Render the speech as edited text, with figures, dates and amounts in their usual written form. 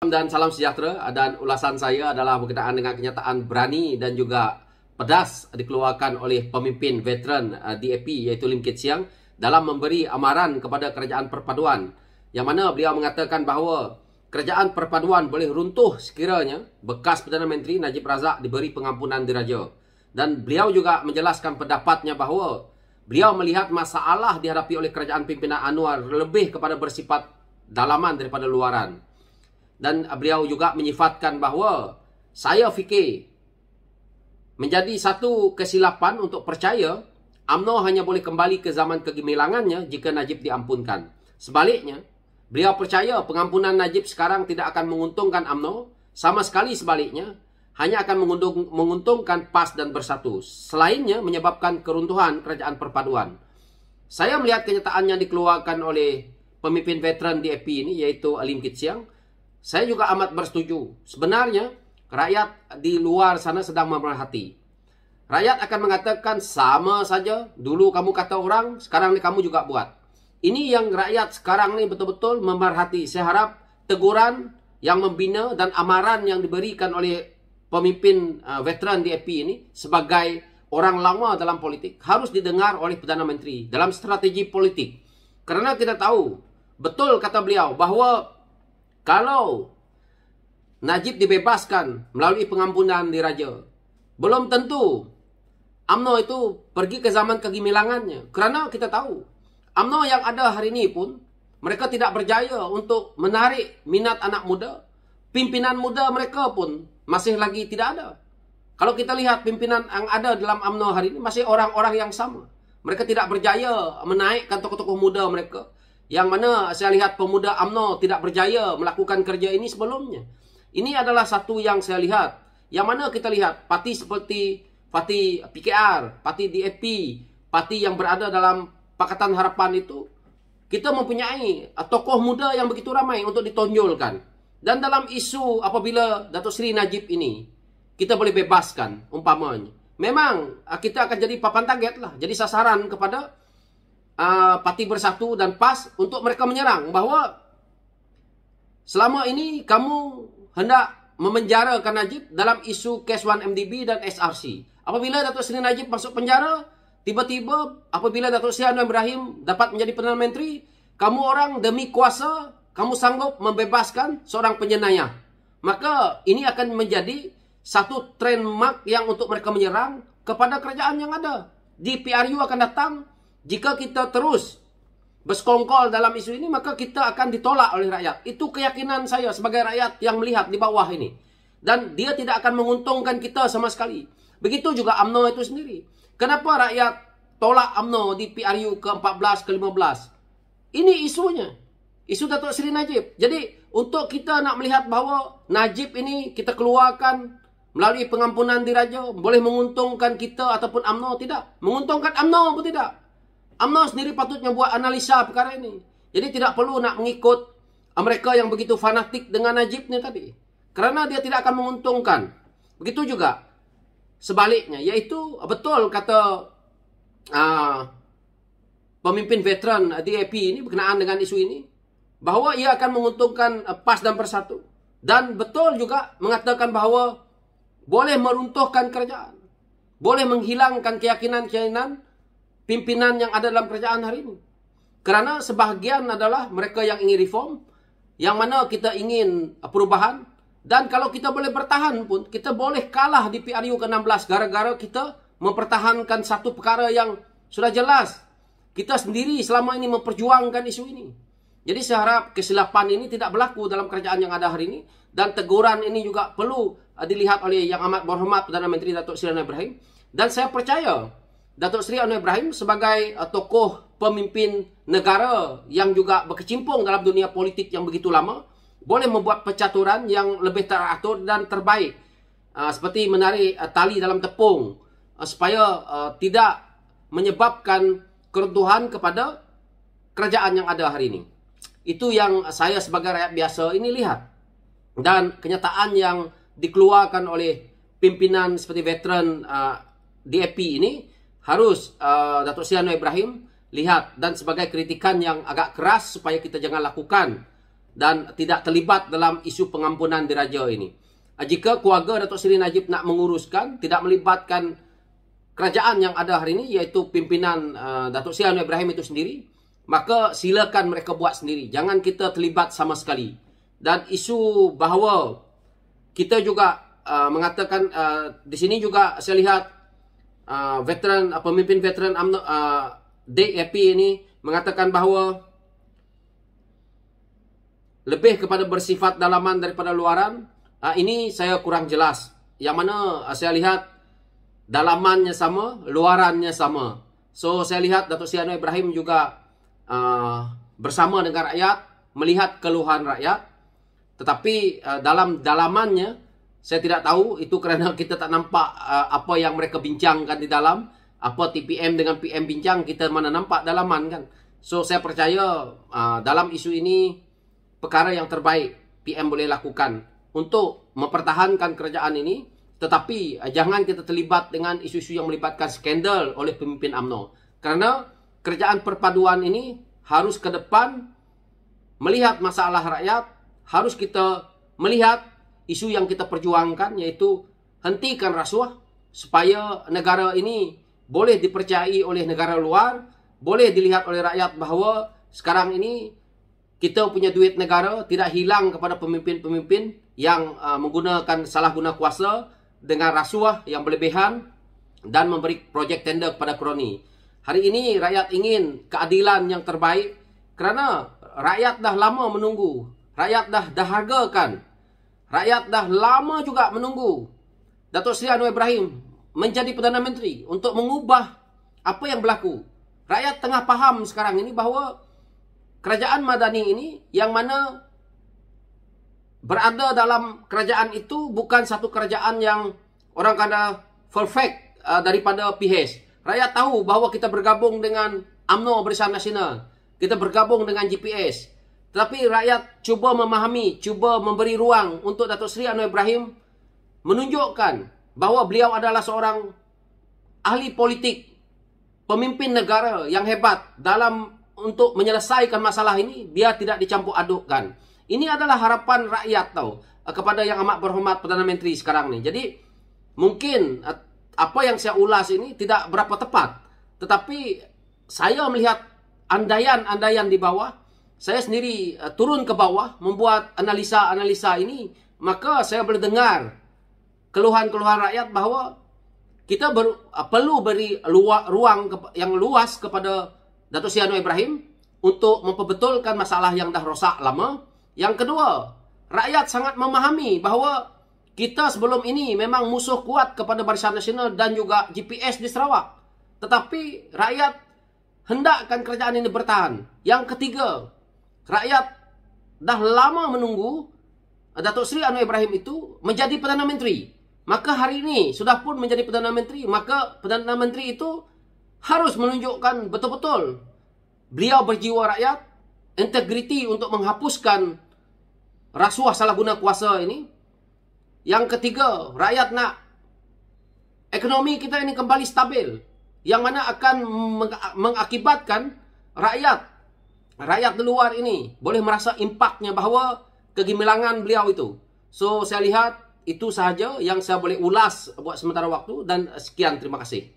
Dan salam sejahtera, dan ulasan saya adalah berkenaan dengan kenyataan berani dan juga pedas dikeluarkan oleh pemimpin veteran DAP iaitu Lim Kit Siang dalam memberi amaran kepada kerajaan perpaduan, yang mana beliau mengatakan bahawa kerajaan perpaduan boleh runtuh sekiranya bekas Perdana Menteri Najib Razak diberi pengampunan diraja. Dan beliau juga menjelaskan pendapatnya bahawa beliau melihat masalah dihadapi oleh kerajaan pimpinan Anwar lebih kepada bersifat dalaman daripada luaran. Dan beliau juga menyifatkan bahawa saya fikir menjadi satu kesilapan untuk percaya UMNO hanya boleh kembali ke zaman kegemilangannya jika Najib diampunkan. Sebaliknya, beliau percaya pengampunan Najib sekarang tidak akan menguntungkan UMNO, sama sekali sebaliknya, hanya akan menguntungkan PAS dan Bersatu. Selainnya menyebabkan keruntuhan kerajaan perpaduan. Saya melihat kenyataan yang dikeluarkan oleh pemimpin veteran DAP ini, iaitu Lim Kit Siang, saya juga amat bersetuju. Sebenarnya, rakyat di luar sana sedang memerhati. Rakyat akan mengatakan sama saja. Dulu kamu kata orang, sekarang ni kamu juga buat. Ini yang rakyat sekarang ni betul-betul memerhati. Saya harap teguran yang membina dan amaran yang diberikan oleh pemimpin veteran DAP ini sebagai orang lama dalam politik harus didengar oleh Perdana Menteri dalam strategi politik. Kerana kita tahu, betul kata beliau bahawa kalau Najib dibebaskan melalui pengampunan diraja, belum tentu UMNO itu pergi ke zaman kegemilangannya. Kerana kita tahu, UMNO yang ada hari ini pun, mereka tidak berjaya untuk menarik minat anak muda. Pimpinan muda mereka pun masih lagi tidak ada. Kalau kita lihat pimpinan yang ada dalam UMNO hari ini, masih orang-orang yang sama. Mereka tidak berjaya menaikkan tokoh-tokoh muda mereka. Yang mana saya lihat pemuda UMNO tidak berjaya melakukan kerja ini sebelumnya. Ini adalah satu yang saya lihat. Yang mana kita lihat parti seperti parti PKR, parti DAP, parti yang berada dalam Pakatan Harapan itu, kita mempunyai tokoh muda yang begitu ramai untuk ditonjolkan. Dan dalam isu apabila Datuk Seri Najib ini, kita boleh bebaskan umpamanya, memang kita akan jadi papan target lah, jadi sasaran kepada Parti Bersatu dan PAS untuk mereka menyerang bahawa selama ini kamu hendak memenjarakan Najib dalam isu Kes 1MDB dan SRC. Apabila Datuk Seri Najib masuk penjara, tiba-tiba apabila Datuk Seri Anwar Ibrahim dapat menjadi Perdana Menteri, kamu orang demi kuasa, kamu sanggup membebaskan seorang penjenayah. Maka ini akan menjadi satu trademark yang untuk mereka menyerang kepada kerajaan yang ada. Di PRU akan datang, jika kita terus bersekongkol dalam isu ini, maka kita akan ditolak oleh rakyat. Itu keyakinan saya sebagai rakyat yang melihat di bawah ini. Dan dia tidak akan menguntungkan kita sama sekali. Begitu juga UMNO itu sendiri. Kenapa rakyat tolak UMNO di PRU ke-14, ke-15? Ini isunya. Isu Datuk Seri Najib. Jadi, untuk kita nak melihat bahawa Najib ini kita keluarkan melalui pengampunan diraja, boleh menguntungkan kita ataupun UMNO, tidak. Menguntungkan UMNO pun tidak. UMNO sendiri patutnya buat analisa perkara ini. Jadi tidak perlu nak mengikut mereka yang begitu fanatik dengan Najib ni tadi. Kerana dia tidak akan menguntungkan. Begitu juga sebaliknya. Iaitu betul kata pemimpin veteran DAP ini berkenaan dengan isu ini. Bahawa ia akan menguntungkan PAS dan Bersatu. Dan betul juga mengatakan bahawa boleh meruntuhkan kerajaan. Boleh menghilangkan keyakinan-keyakinan pimpinan yang ada dalam kerajaan hari ini. Kerana sebahagian adalah mereka yang ingin reform, yang mana kita ingin perubahan. Dan kalau kita boleh bertahan pun, kita boleh kalah di PRU ke-16 gara-gara kita mempertahankan satu perkara yang sudah jelas. Kita sendiri selama ini memperjuangkan isu ini. Jadi saya harap kesilapan ini tidak berlaku dalam kerajaan yang ada hari ini. Dan teguran ini juga perlu dilihat oleh Yang Amat Berhormat Perdana Menteri Datuk Seri Anwar Ibrahim. Dan saya percaya Datuk Seri Anwar Ibrahim sebagai tokoh pemimpin negara yang juga berkecimpung dalam dunia politik yang begitu lama, boleh membuat percaturan yang lebih teratur dan terbaik. Seperti menarik tali dalam tepung, supaya tidak menyebabkan keruntuhan kepada kerajaan yang ada hari ini. Itu yang saya sebagai rakyat biasa ini lihat. Dan kenyataan yang dikeluarkan oleh pimpinan seperti veteran DAP ini, harus Datuk Seri Anwar Ibrahim lihat dan sebagai kritikan yang agak keras supaya kita jangan lakukan dan tidak terlibat dalam isu pengampunan diraja ini. Jika keluarga Datuk Seri Najib nak menguruskan, tidak melibatkan kerajaan yang ada hari ini, iaitu pimpinan Datuk Seri Anwar Ibrahim itu sendiri, maka silakan mereka buat sendiri. Jangan kita terlibat sama sekali. Dan isu bahawa kita juga mengatakan, di sini juga saya lihat pemimpin veteran UMNO, DAP ini mengatakan bahawa lebih kepada bersifat dalaman daripada luaran. Ini saya kurang jelas. Yang mana saya lihat dalamannya sama, luarannya sama. So saya lihat Datuk Seri Anwar Ibrahim juga bersama dengan rakyat, melihat keluhan rakyat. Tetapi dalam dalamannya saya tidak tahu, itu kerana kita tak nampak apa yang mereka bincangkan di dalam. Apa TPM dengan PM bincang, kita mana nampak dalaman kan. So saya percaya dalam isu ini perkara yang terbaik PM boleh lakukan untuk mempertahankan kerajaan ini. Tetapi jangan kita terlibat dengan isu-isu yang melibatkan skandal oleh pemimpin UMNO. Kerana kerajaan perpaduan ini harus ke depan melihat masalah rakyat. Harus kita melihat isu yang kita perjuangkan, iaitu hentikan rasuah supaya negara ini boleh dipercayai oleh negara luar, boleh dilihat oleh rakyat bahawa sekarang ini kita punya duit negara tidak hilang kepada pemimpin-pemimpin yang menggunakan salah guna kuasa dengan rasuah yang berlebihan dan memberi projek tender kepada kroni. Hari ini rakyat ingin keadilan yang terbaik kerana rakyat dah lama menunggu. Rakyat dah dahargakan. Rakyat dah lama juga menunggu Datuk Seri Anwar Ibrahim menjadi Perdana Menteri untuk mengubah apa yang berlaku. Rakyat tengah faham sekarang ini bahawa kerajaan Madani ini yang mana berada dalam kerajaan itu bukan satu kerajaan yang orang kata perfect daripada PH. Rakyat tahu bahawa kita bergabung dengan UMNO Barisan Nasional. Kita bergabung dengan GPS. Tetapi rakyat cuba memahami, cuba memberi ruang untuk Datuk Seri Anwar Ibrahim menunjukkan bahawa beliau adalah seorang ahli politik, pemimpin negara yang hebat dalam untuk menyelesaikan masalah ini. Dia tidak dicampur adukkan. Ini adalah harapan rakyat tahu kepada yang amat berhormat Perdana Menteri sekarang ni. Jadi mungkin apa yang saya ulas ini tidak berapa tepat. Tetapi saya melihat andaian-andaian di bawah. Saya sendiri turun ke bawah membuat analisa-analisa ini. Maka saya boleh dengar keluhan-keluhan rakyat bahawa kita perlu beri ruang yang luas kepada Datuk Seri Anwar Ibrahim untuk memperbetulkan masalah yang dah rosak lama. Yang kedua, rakyat sangat memahami bahawa kita sebelum ini memang musuh kuat kepada Barisan Nasional dan juga GPS di Sarawak. Tetapi rakyat hendakkan kerajaan ini bertahan. Yang ketiga, rakyat dah lama menunggu Datuk Seri Anwar Ibrahim itu menjadi Perdana Menteri. Maka hari ini sudah pun menjadi Perdana Menteri. Maka Perdana Menteri itu harus menunjukkan betul-betul beliau berjiwa rakyat, integriti untuk menghapuskan rasuah salah guna kuasa ini. Yang ketiga, rakyat nak ekonomi kita ini kembali stabil. Yang mana akan mengakibatkan rakyat di luar ini boleh merasa impaknya bahawa kegemilangan beliau itu. So saya lihat itu sahaja yang saya boleh ulas buat sementara waktu dan sekian, terima kasih.